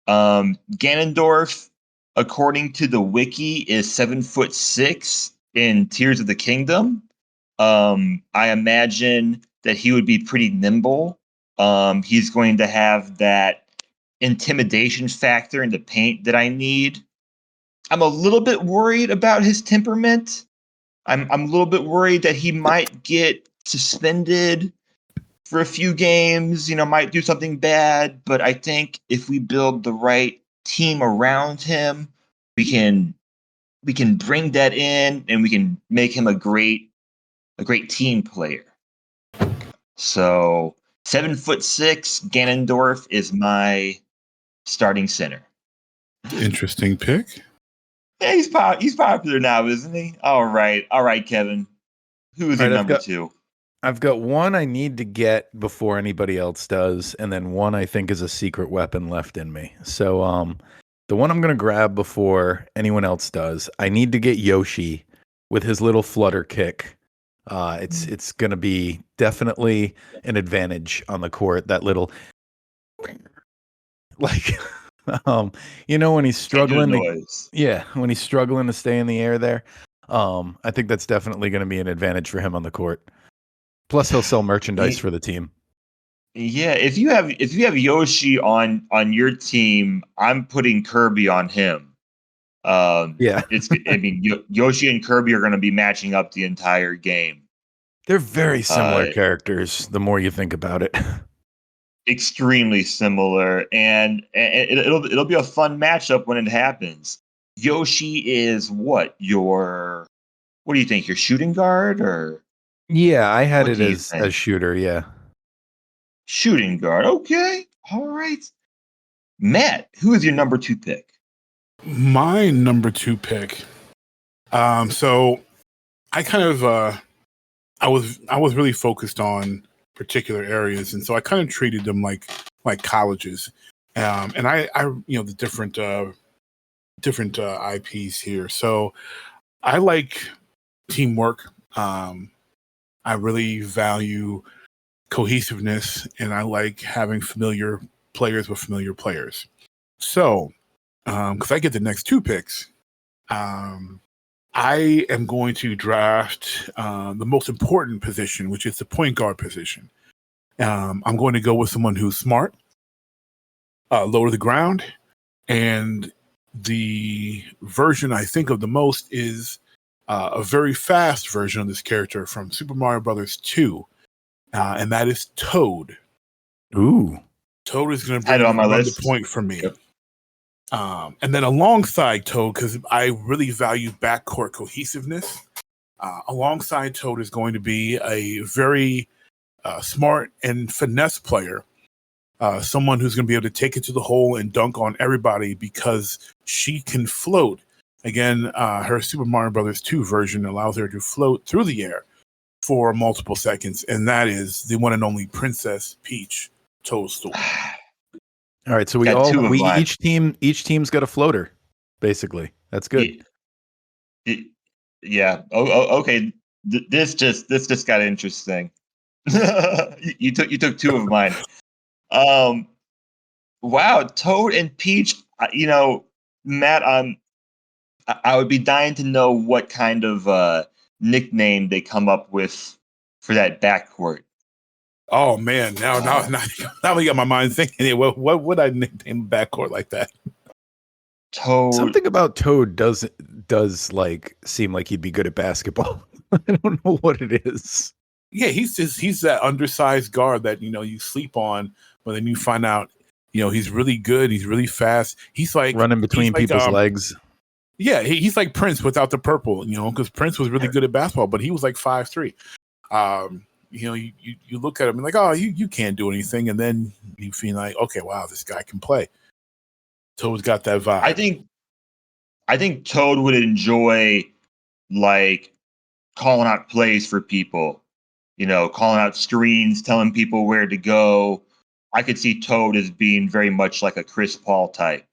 Ganondorf, according to the wiki, is 7'6" in Tears of the Kingdom. I imagine that he would be pretty nimble. He's going to have that intimidation factor in the paint that I need. I'm a little bit worried about his temperament. I'm a little bit worried that he might get suspended for a few games, might do something bad, but I think if we build the right team around him, we can bring that in and we can make him a great team player. So 7'6", Ganondorf is my starting center. Interesting pick. Yeah, he's popular now, isn't he? All right, Kevin. Who is All your right, number two? I've got one I need to get before anybody else does, and then one I think is a secret weapon left in me. So the one I'm gonna grab before anyone else does, I need to get Yoshi with his little flutter kick. It's gonna be definitely an advantage on the court. That little like when he's Can't do the struggling to noise. when he's struggling to stay in the air there. I think that's definitely gonna be an advantage for him on the court. Plus, he'll sell merchandise for the team. Yeah, if you have Yoshi on your team, I'm putting Kirby on him. Yeah, Yoshi and Kirby are going to be matching up the entire game. they're very similar Uh, characters. The more you think about it, Extremely similar, and it'll be a fun matchup when it happens. Yoshi is what do you think? Your shooting guard or yeah, I had what it do you as a think? shooter. Yeah, Shooting guard. Okay, all right. Matt, who is your number two pick? My number two pick. So I kind of I was really focused on particular areas, and so I kind of treated them like colleges. And I the different IPs here. So I like teamwork. I really value cohesiveness, and I like having familiar players with familiar players. So, because I get the next two picks, I am going to draft the most important position, which is the point guard position. I'm going to go with someone who's smart, low to the ground, and the version I think of the most is a very fast version of this character from Super Mario Brothers 2, and that is Toad. Ooh. Toad is going to Had it on my run list. the point for me. Yep. And then alongside Toad, because I really value backcourt cohesiveness, alongside Toad is going to be a very smart and finesse player. Someone who's going to be able to take it to the hole and dunk on everybody because she can float. Again, her Super Mario Brothers 2 version allows her to float through the air for multiple seconds, and that is the one and only Princess Peach Toadstool. All right, so Got two of mine. each team's got a floater, basically. That's good. Yeah. Okay. This just got interesting. you took two of mine. Wow, Toad and Peach. Matt, I would be dying to know what kind of nickname they come up with for that backcourt. Oh man, now we got my mind thinking. What would I nickname a backcourt like that? Toad. Something about Toad does like seem like he'd be good at basketball. I don't know what it is. Yeah, he's that undersized guard that you sleep on, but then you find out he's really good. He's really fast. He's like running between people's legs. Yeah, he's like Prince without the purple. Because Prince was really good at basketball, but he was like 5'3". You look at him and like, oh, you can't do anything, and then you feel like, okay, wow, this guy can play. Toad's got that vibe. I think Toad would enjoy like calling out plays for people, calling out screens, telling people where to go. I could see Toad as being very much like a Chris Paul type.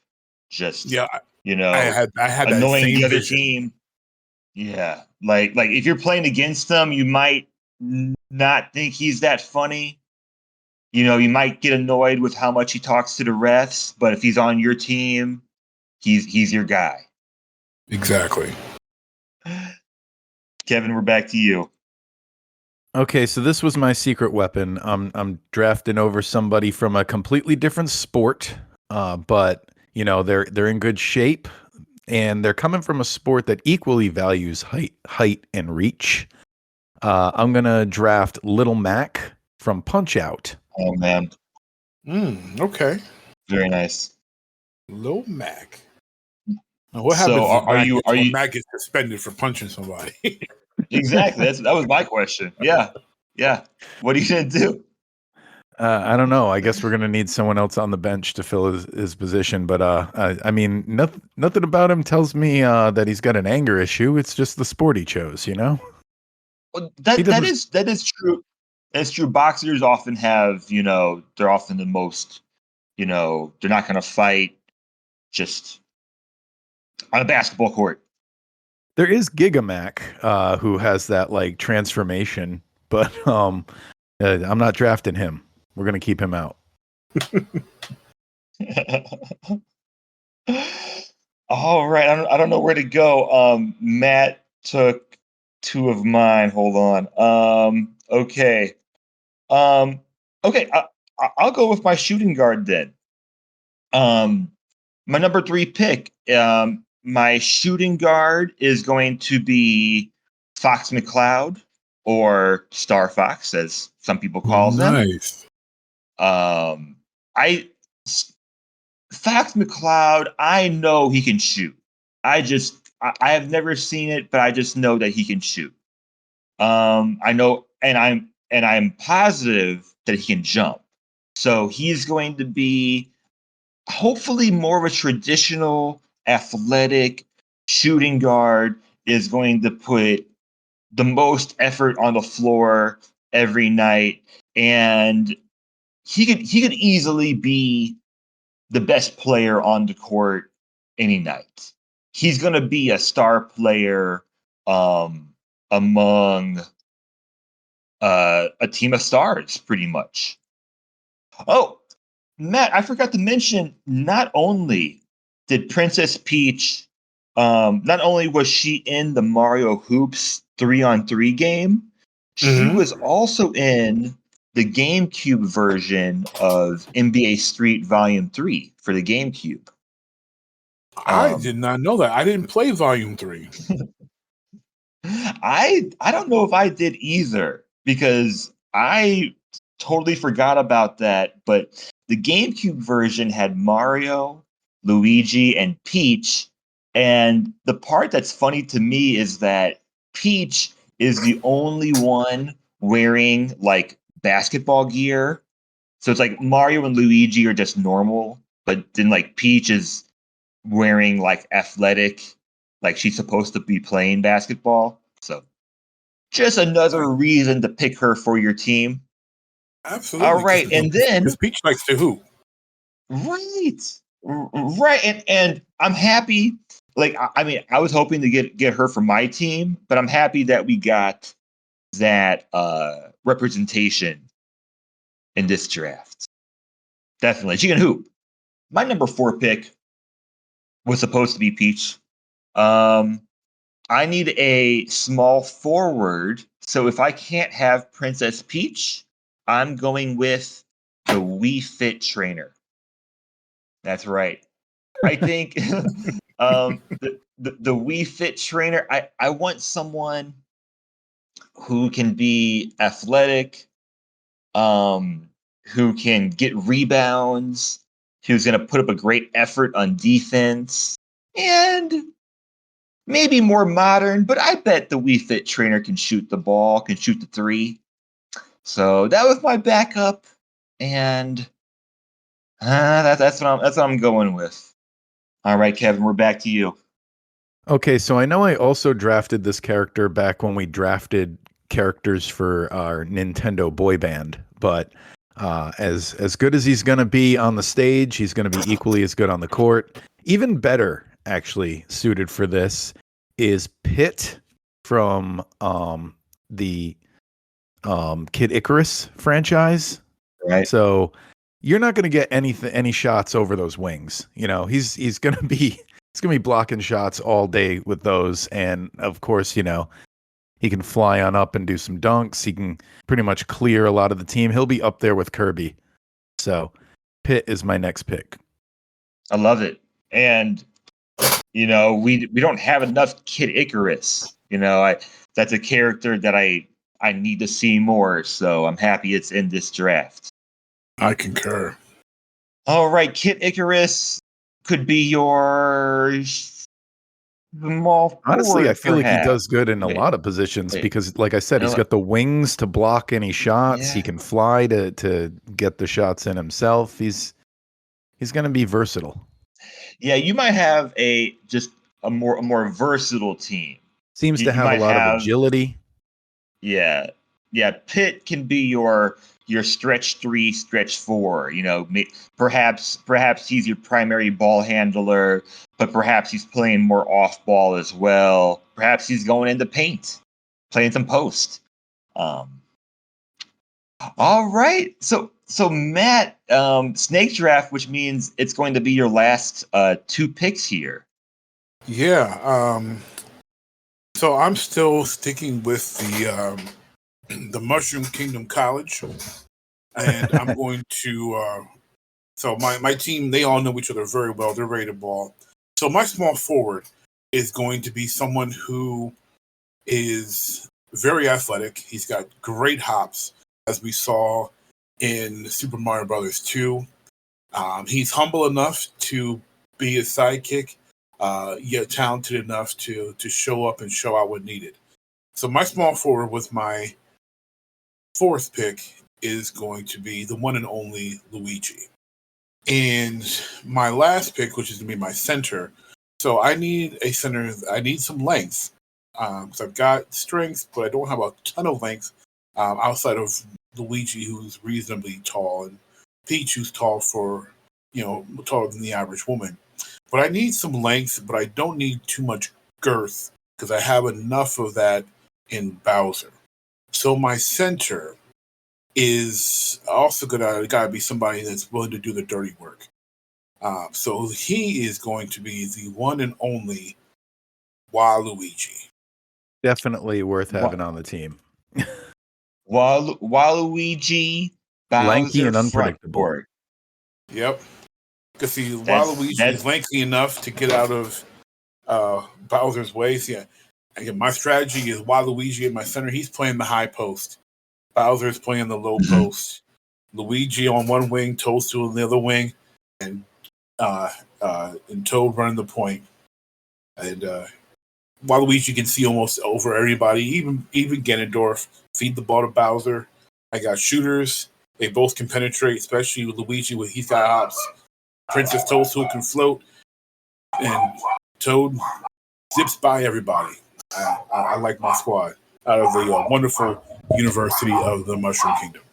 Just I had annoying that same the other vision. team. Yeah, like if you're playing against them, you might not think he's that funny. You might get annoyed with how much he talks to the refs, but if he's on your team, he's your guy. Exactly. Kevin, we're back to you. Okay, so this was my secret weapon. I'm drafting over somebody from a completely different sport, but they're in good shape, and they're coming from a sport that equally values height and reach. I'm gonna draft Little Mac from Punch Out. Oh man. Okay. Very nice. Lil Mac. Now, what So happens if Mac gets suspended for punching somebody? Exactly. That was my question. Yeah. What are you gonna do? I don't know. I guess we're gonna need someone else on the bench to fill his position. But I mean, nothing about him tells me that he's got an anger issue. It's just the sport he chose. Well, that is true. That's true. Boxers often have, they're often the most, they're not going to fight just on a basketball court. There is Gigamac, who has that like transformation, but I'm not drafting him. We're gonna keep him out. All right, I don't know where to go. Matt took two of mine. Hold on. Okay. Okay. I'll go with my shooting guard then. My number 3 pick. My shooting guard is going to be Fox McCloud, or Star Fox, as some people call him. Nice. Fox McCloud, I know he can shoot. I have never seen it, but I just know that he can shoot. I know, and I'm positive that he can jump. So he's going to be hopefully more of a traditional athletic shooting guard, is going to put the most effort on the floor every night, and he could easily be the best player on the court any night. He's going to be a star player among a team of stars, pretty much. Oh, Matt, I forgot to mention, not only did Princess Peach, not only was she in the Mario Hoops 3-on-3 game, she was also in the GameCube version of NBA Street Volume 3 for the GameCube. I did not know that. I didn't play Volume 3. I don't know if I did either, because I totally forgot about that. But the GameCube version had Mario, Luigi, and Peach. And the part that's funny to me is that Peach is the only one wearing like basketball gear. So it's like Mario and Luigi are just normal, but then like Peach is wearing like athletic, like she's supposed to be playing basketball. So just another reason to pick her for your team. All Absolutely. right, and then Because Peach likes to hoop. right, and I'm happy. Like I mean, I was hoping to get her for my team, but I'm happy that we got that representation in this draft. Definitely, she can hoop. My number 4 pick was supposed to be Peach. I need a small forward. So if I can't have Princess Peach, I'm going with the Wii Fit trainer. That's right. I think the Wii Fit trainer, I want someone who can be athletic, who can get rebounds, who's going to put up a great effort on defense, and maybe more modern, but I bet the Wii Fit trainer can shoot the ball, can shoot the three. So that was my backup, and that's what I'm going with. All right, Kevin, we're back to you. Okay, so I know I also drafted this character back when we drafted characters for our Nintendo boy band, but as good as he's going to be on the stage, he's going to be equally as good on the court. Even better, actually, suited for this is Pit from the Kid Icarus franchise. Right. So you're not going to get any shots over those wings. You know, he's going to be blocking shots all day with those, and of course, you know, he can fly on up and do some dunks. He can pretty much clear a lot of the team. He'll be up there with Kirby. So Pitt is my next pick. I love it. And you know, we don't have enough Kid Icarus. You know, that's a character that I need to see more, so I'm happy it's in this draft. I concur. All right, Kid Icarus could be your small Honestly, I forward, feel like he perhaps. does good in a Wait, lot of positions wait. because, like I said, You know he's what? got the wings to block any shots. Yeah. He can fly to get the shots in himself. He's going to be versatile. Yeah, you might have a more versatile team. Seems to You have a might lot of have agility. yeah. Pitt can be your stretch 3, stretch 4. You know, perhaps he's your primary ball handler, but perhaps he's playing more off ball as well. Perhaps he's going into paint, playing some post. All right, so Matt, snake draft, which means it's going to be your last 2 picks here. Yeah. So I'm still sticking with the Mushroom Kingdom College, and I'm going to. So my team, they all know each other very well. They're ready to ball. So my small forward is going to be someone who is very athletic. He's got great hops, as we saw in Super Mario Brothers 2. He's humble enough to be a sidekick, yet talented enough to show up and show out when needed. So my small forward with my 4th pick is going to be the one and only Luigi. And my last pick, which is going to be my center. So I need a center. I need some length because I've got strength, but I don't have a ton of length outside of Luigi, who's reasonably tall, and Peach, who's tall for, taller than the average woman. But I need some length, but I don't need too much girth because I have enough of that in Bowser. So my center is also gotta be somebody that's willing to do the dirty work. So he is going to be the one and only Waluigi. Definitely worth having on the team. Waluigi, Lanky Bowser and front unpredictable. court. Yep. Because see, Waluigi is That's lengthy enough to get out of Bowser's way. So, yeah, again, my strategy is Waluigi in my center. He's playing the high post. Bowser's playing the low post. Luigi on one wing, Toadstool on the other wing, and Toad running the point. And Waluigi can see almost over everybody, even Ganondorf. Feed the ball to Bowser. I got shooters. They both can penetrate, especially with Luigi. With he's got hops. Princess Toadstool can float, and Toad zips by everybody. I like my squad out of the wonderful University of the Mushroom Kingdom.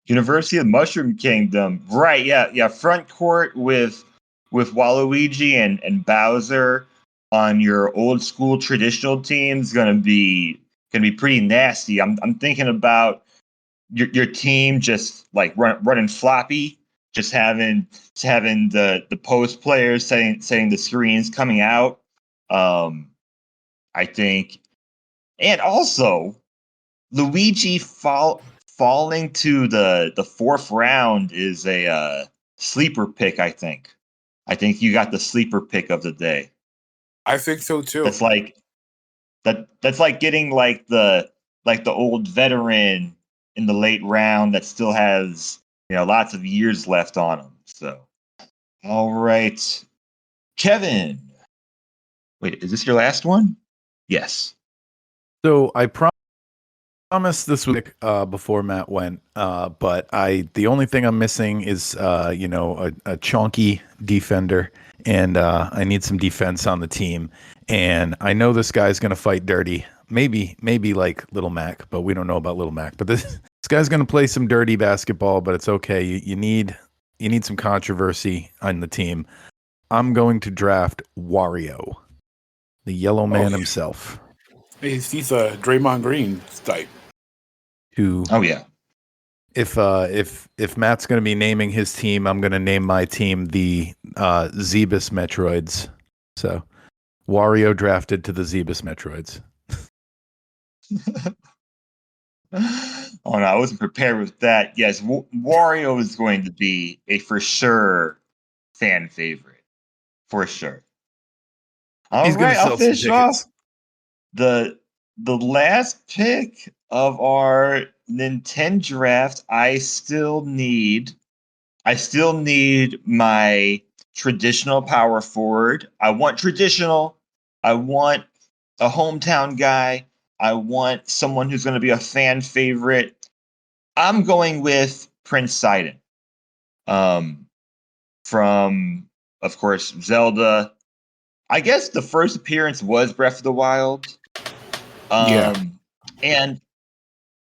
University of Mushroom Kingdom. Right, yeah. Front court with Waluigi and Bowser on your old school traditional team's gonna be pretty nasty. I'm thinking about your team just like running floppy, just having the post players setting the screens coming out. I think, and also Luigi falling to the fourth round is a sleeper pick. I think you got the sleeper pick of the day. I think so too. That's like that's like getting like the old veteran in the late round that still has lots of years left on him. So, all right, Kevin. Wait, is this your last one? Yes. So I promised this week before Matt went, but the only thing I'm missing is a chonky defender, and I need some defense on the team. And I know this guy's gonna fight dirty. Maybe like Little Mac, but we don't know about Little Mac. But this guy's gonna play some dirty basketball, but it's okay. You need some controversy on the team. I'm going to draft Wario, the yellow man himself. He's a Draymond Green type. Oh yeah. If Matt's going to be naming his team, I'm going to name my team the Zebus Metroids. So Wario drafted to the Zebus Metroids. Oh no, I wasn't prepared with that. Yes, Wario is going to be a for sure fan favorite, for sure. All right, I'll finish off the last pick of our Nintendo draft. I still need my traditional power forward. I want traditional. I want a hometown guy. I want someone who's going to be a fan favorite. I'm going with Prince Sidon. From, of course, Zelda. I guess the first appearance was Breath of the Wild. And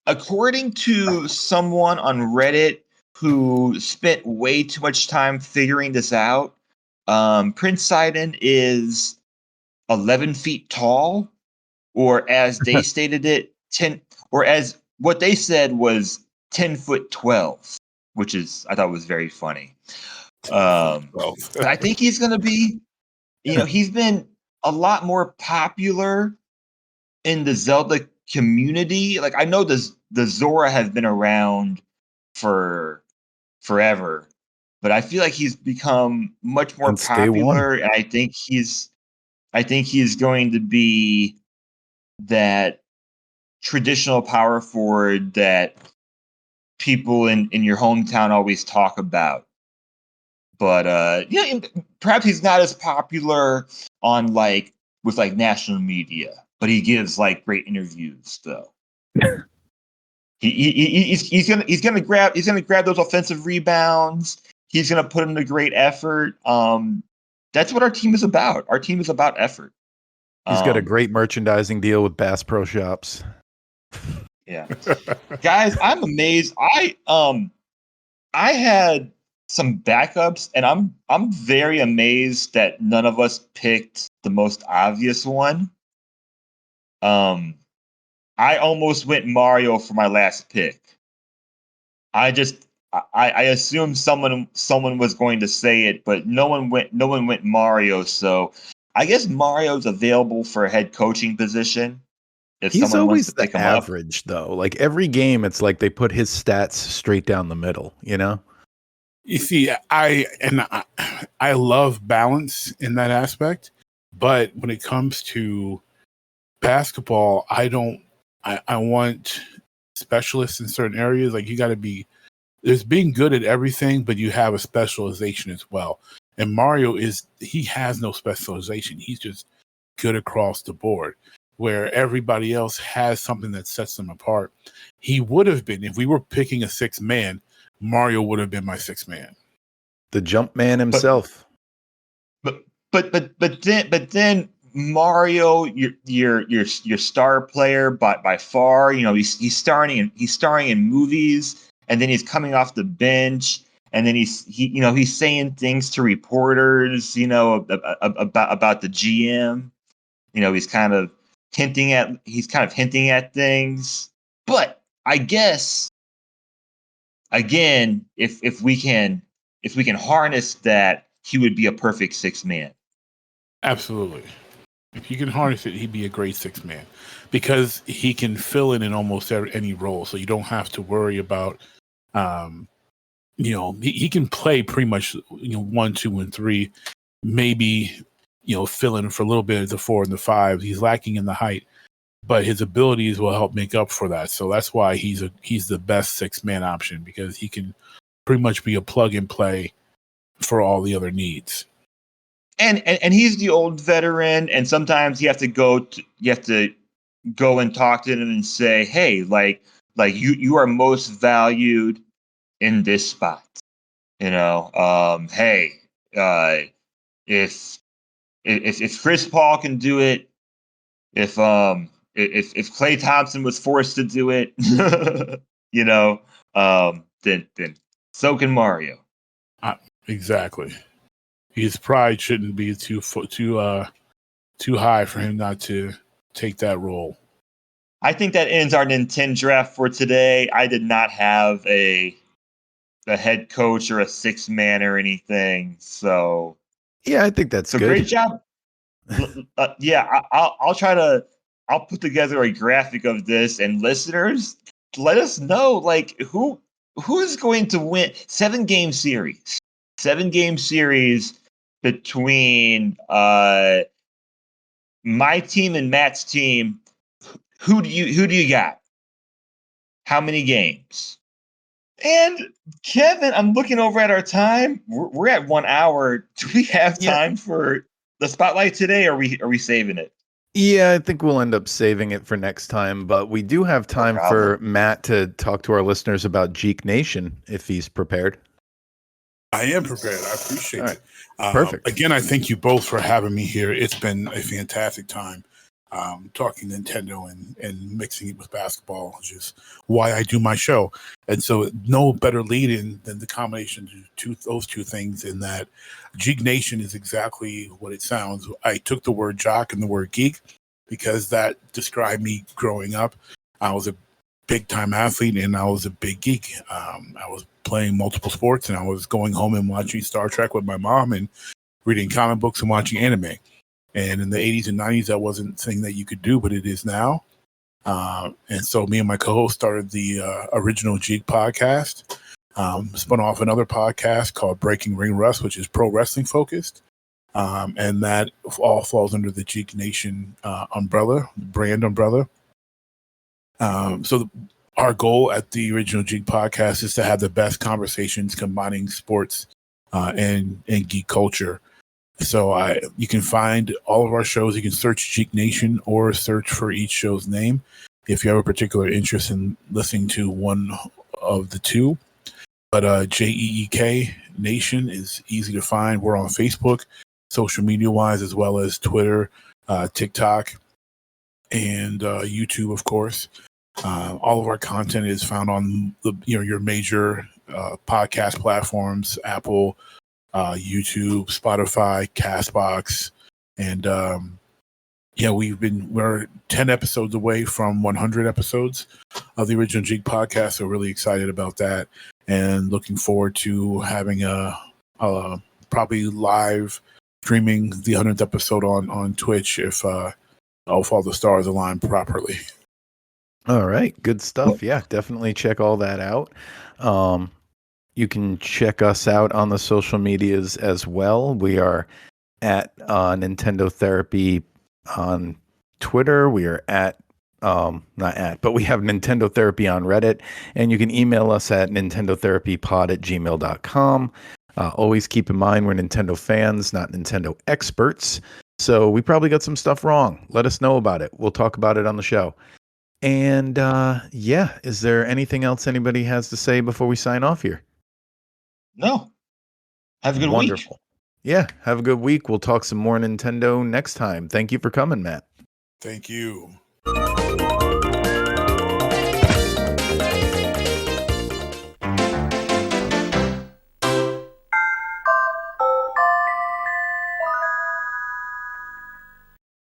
according to someone on Reddit who spent way too much time figuring this out, Prince Sidon is 11 feet tall, or as they stated it, 10, or as what they said was 10 foot 12, which I thought was very funny. But I think he's going to be, he's been a lot more popular in the Zelda community. Like, I know the Zora has been around for forever, but I feel like he's become much more popular, and I think he's going to be that traditional power forward that people in your hometown always talk about. But perhaps he's not as popular on with national media, but he gives great interviews though. He's gonna grab those offensive rebounds. He's gonna put in a great effort. That's what our team is about. Our team is about effort. He's got a great merchandising deal with Bass Pro Shops. Yeah, guys, I'm amazed. I had some backups, and I'm very amazed that none of us picked the most obvious one. I almost went Mario for my last pick. I assumed someone was going to say it, but no one went Mario. So I guess Mario's available for a head coaching position. If He's someone always wants to pick him average, though. Like every game, it's like they put his stats straight down the middle. You see, I love balance in that aspect, but when it comes to basketball, I want specialists in certain areas. Like, you got to be, there's being good at everything, but you have a specialization as well. And Mario he has no specialization. He's just good across the board, where everybody else has something that sets them apart. He would have been, if we were picking a sixth man, Mario would have been my sixth man. The jump man But himself. but then Mario, your star player by far. You know, he's starring in movies, and then he's coming off the bench, and then he's saying things to reporters, about the GM. You know, he's kind of hinting at things. But I guess, again, if we can harness that, he would be a perfect sixth man. Absolutely. If you can harness it, he'd be a great sixth man because he can fill in almost any role. So you don't have to worry about, he can play pretty much, 1, 2, and 3, maybe, fill in for a little bit of the 4 and the 5. He's lacking in the height, but his abilities will help make up for that. So that's why he's the best sixth man option, because he can pretty much be a plug and play for all the other needs. And he's the old veteran, and sometimes you have to go and talk to him and say, hey, like you are most valued in this spot. Hey, if Chris Paul can do it, if Klay Thompson was forced to do it, then so can Mario. Exactly. His pride shouldn't be too high for him not to take that role. I think that ends our Nintendo draft for today. I did not have a head coach or a sixth man or anything, so Yeah, I think that's good. Great job. Yeah, I'll put together a graphic of this, and listeners, let us know, like, who is going to win 7-game series. 7-game series between my team and Matt's team. Who do you got? How many games? And Kevin, I'm looking over at our time. We're at 1 hour. Do we have time for the spotlight today, or are we saving it? Yeah, I think we'll end up saving it for next time, but we do have time for Matt to talk to our listeners about Geek Nation if he's prepared. I am prepared. I appreciate it. Perfect. Again, I thank you both for having me here. It's been a fantastic time talking Nintendo and mixing it with basketball, which is why I do my show. And so no better lead-in than the combination of those two things, in that Geek Nation is exactly what it sounds. I took the word jock and the word geek because that described me growing up. I was a big-time athlete, and I was a big geek. I was playing multiple sports, and I was going home and watching Star Trek with my mom and reading comic books and watching anime. And in the 80s and 90s, that wasn't a thing that you could do, but it is now. And so me and my co-host started the original Geek podcast, spun off another podcast called Breaking Ring Rust, which is pro wrestling focused. And that all falls under the Geek Nation brand umbrella. So our goal at the original Geek podcast is to have the best conversations combining sports and geek culture. So you can find all of our shows. You can search Geek Nation or search for each show's name if you have a particular interest in listening to one of the two. But JEEK Nation is easy to find. We're on Facebook, social media-wise, as well as Twitter, TikTok, and YouTube, of course. All of our content is found on your major podcast platforms: Apple, YouTube, Spotify, Castbox, and we're 10 episodes away from 100 episodes of the original Geek podcast. So really excited about that, and looking forward to having a probably live streaming the 100th episode on Twitch if all the stars align properly. All right, good stuff. Yeah, definitely check all that out. You can check us out on the social medias as well. We are at Nintendo Therapy on Twitter. We are at not at, but we have Nintendo Therapy on Reddit, and you can email us at nintendotherapypod@gmail.com. Always keep in mind we're Nintendo fans, not Nintendo experts. So we probably got some stuff wrong. Let us know about it. We'll talk about it on the show. And yeah, is there anything else anybody has to say before we sign off here? No. Have a good week. Wonderful. Yeah, have a good week. We'll talk some more Nintendo next time. Thank you for coming, Matt. Thank you.